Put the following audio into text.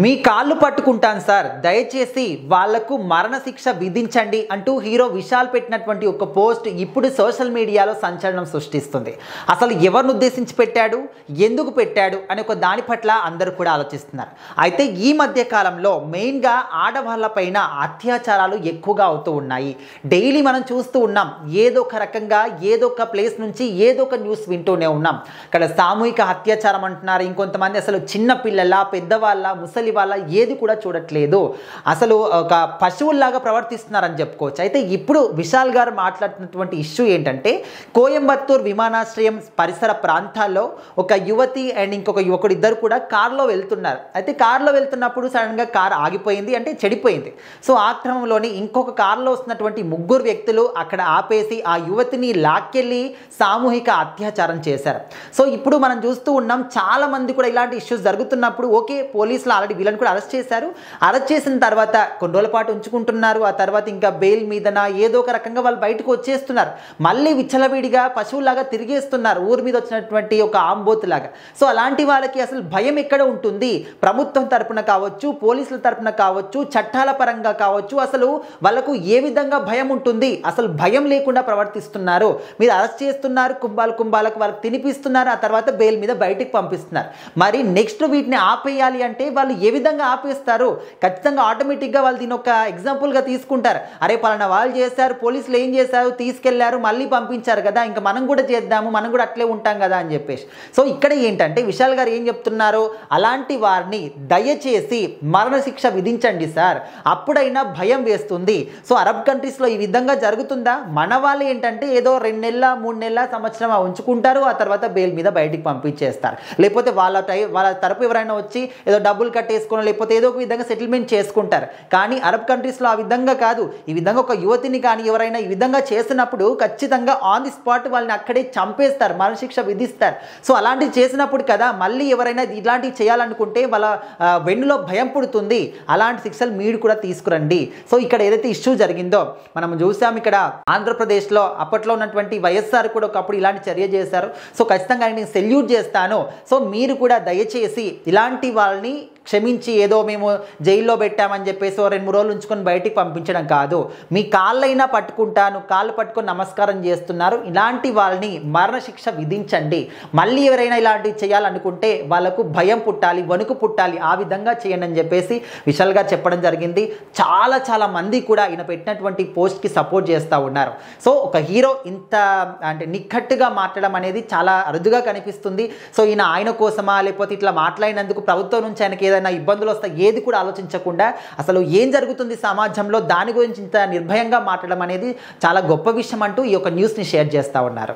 మీ కాళ్ళు పట్టుకుంటాను సార్, దయచేసి వాళ్లకు మరణ శిక్ష విధించండి అంటూ హీరో విశాల్ పెట్టినటువంటి ఒక పోస్ట్ ఇప్పుడు సోషల్ మీడియాలో సంచలనం సృష్టిస్తుంది. అసలు ఎవరిని ఉద్దేశించి పెట్టాడు, ఎందుకు పెట్టాడు అనే ఒక దాని పట్ల అందరూ కూడా ఆలోచిస్తున్నారు. అయితే ఈ మధ్య కాలంలో మెయిన్గా ఆడవాళ్ళపైన అత్యాచారాలు ఎక్కువగా అవుతూ ఉన్నాయి. డైలీ మనం చూస్తూ ఉన్నాం, ఏదో ఒక రకంగా ఏదో ఒక ప్లేస్ నుంచి ఏదో ఒక న్యూస్ వింటూనే ఉన్నాం. ఇక్కడ సామూహిక అత్యాచారం అంటున్నారు, ఇంకొంతమంది అసలు చిన్న పిల్లల, పెద్దవాళ్ళ, ముసలి వాళ్ళ ఏది కూడా చూడట్లేదు, అసలు ఒక పశువుల్లాగా ప్రవర్తిస్తున్నారని చెప్పుకోవచ్చు. అయితే ఇప్పుడు విశాల్ గారు మాట్లాడుతున్నటువంటి ఇష్యూ ఏంటంటే, కోయంబత్తూర్ విమానాశ్రయం పరిసర ప్రాంతాల్లో ఒక యువతి అండ్ ఇంకొక యువకుడు ఇద్దరు కూడా కారులో వెళ్తున్నారు. అయితే కారులో వెళ్తున్నప్పుడు సడన్గా కారు ఆగిపోయింది, అంటే చెడిపోయింది. సో ఆ క్రమంలోని ఇంకొక కారులో వస్తున్నటువంటి ముగ్గురు వ్యక్తులు అక్కడ ఆపేసి ఆ యువతిని లాక్కెళ్ళి సామూహిక అత్యాచారం చేశారు. సో ఇప్పుడు మనం చూస్తూ ఉన్నాం, చాలా మంది కూడా ఇలాంటి ఇష్యూస్ జరుగుతున్నప్పుడు ఓకే, పోలీసులు ఆల్రెడీ వీళ్ళని కూడా అరెస్ట్ చేశారు. అరెస్ట్ చేసిన తర్వాత కొన్ని రోజుల పాటు ఉంచుకుంటున్నారు. ఆ తర్వాత ఇంకా బెయిల్ మీదన ఏదో ఒక రకంగా వాళ్ళు బయటకు వచ్చేస్తున్నారు. మళ్ళీ విచ్చలవిడిగా పశువులాగా తిరిగేస్తున్నారు, ఊరి మీద వచ్చినటువంటి ఒక ఆంబోతులాగా. సో అలాంటి వాళ్ళకి అసలు భయం ఎక్కడ ఉంటుంది? ప్రభుత్వం తరపున కావచ్చు, పోలీసుల తరపున కావచ్చు, చట్టాల పరంగా కావచ్చు, అసలు వాళ్ళకు ఏ విధంగా భయం ఉంటుంది? అసలు భయం లేకుండా ప్రవర్తిస్తున్నారు. మీరు అరెస్ట్ చేస్తున్నారు, కుంభాలకు వాళ్ళకి తినిపిస్తున్నారు, ఆ తర్వాత బెయిల్ మీద బయటికి పంపిస్తున్నారు. మరి నెక్స్ట్ వీటిని ఆపేయాలి అంటే వాళ్ళు ఏ విధంగా ఆపేస్తారు? ఖచ్చితంగా ఆటోమేటిక్గా వాళ్ళు దీని ఒక ఎగ్జాంపుల్గా తీసుకుంటారు. అరే పలానా వాళ్ళు చేశారు, పోలీసులు ఏం చేశారు, తీసుకెళ్లారు, మళ్ళీ పంపించారు కదా, ఇంకా మనం కూడా చేద్దాము, మనం కూడా అట్లే ఉంటాం కదా అని చెప్పేసి. సో ఇక్కడ ఏంటంటే విశాల్ గారు ఏం చెప్తున్నారు, అలాంటి వారిని దయచేసి మరణశిక్ష విధించండి సార్, అప్పుడైనా భయం వేస్తుంది. సో అరబ్ కంట్రీస్లో ఈ విధంగా జరుగుతుందా? మన వాళ్ళు ఏంటంటే ఏదో 2 నెలల 3 నెలల సంవత్సరం ఉంచుకుంటారు, ఆ తర్వాత బెయిల్ మీద బయటికి పంపించేస్తారు. లేకపోతే వాళ్ళ తరపు ఎవరైనా వచ్చి ఏదో డబ్బులు కట్టేసుకుని లేకపోతే ఏదో ఒక విధంగా సెటిల్మెంట్ చేసుకుంటారు. కానీ అరబ్ కంట్రీస్లో ఆ విధంగా కాదు. ఈ విధంగా ఒక యువతిని కానీ ఎవరైనా ఈ విధంగా చేసినప్పుడు ఖచ్చితంగా ఆన్ ది స్పాట్ వాళ్ళని అక్కడే చంపేస్తారు, మరణశిక్ష విధిస్తారు. సో అలాంటివి చేసినప్పుడు కదా మళ్ళీ ఎవరైనా ఇలాంటివి చేయాలనుకుంటే వాళ్ళ వెన్నులో భయం పుడుతుంది. అలాంటి శిక్షలు మీరు కూడా తీసుకురండి. సో ఇక్కడ ఏదైతే ఇష్యూ జరిగిందో మనం చూసాం, ఇక్కడ ఆంధ్రప్రదేశ్లో అప్పట్లో ఉన్నటువంటి వైఎస్ఆర్ కూడా ఒకప్పుడు ఇలాంటి చర్య చేశారు. సో ఖచ్చితంగా నేను సెల్యూట్ చేస్తాను. సో మీరు కూడా దయచేసి ఇలాంటి వాళ్ళని క్షమించి ఏదో మేము జైల్లో పెట్టామని చెప్పేసి 2-3 రోజులు ఉంచుకొని బయటికి పంపించడం కాదు. మీ కాళ్ళైనా పట్టుకుంటాను, కాళ్ళు పట్టుకొని నమస్కారం చేస్తున్నారు, ఇలాంటి వాళ్ళని మరణశిక్ష విధించండి. మళ్ళీ ఎవరైనా ఇలాంటివి చేయాలనుకుంటే వాళ్ళకు భయం పుట్టాలి, వణుకు పుట్టాలి, ఆ విధంగా చేయండి అని చెప్పేసి విశాల్ గారు చెప్పడం జరిగింది. చాలా మంది కూడా ఈయన పెట్టినటువంటి పోస్ట్కి సపోర్ట్ చేస్తూ ఉన్నారు. సో ఒక హీరో ఇంత అంటే నిక్కట్టుగా మాట్లాడడం అనేది చాలా అరుదుగా కనిపిస్తుంది. సో ఆయన కోసమా లేకపోతే ఇట్లా మాట్లాడినందుకు ప్రభుత్వం నుంచి ఆయనకి ఏదైనా ఇబ్బందులు వస్తాయి ఏది కూడా ఆలోచించకుండా అసలు ఏం జరుగుతుంది సమాజంలో దాని గురించి ఇంత నిర్భయంగా మాట్లాడడం అనేది చాలా గొప్ప విషయం అంటూ ఈ యొక్క న్యూస్ని షేర్ చేస్తూ ఉన్నారు.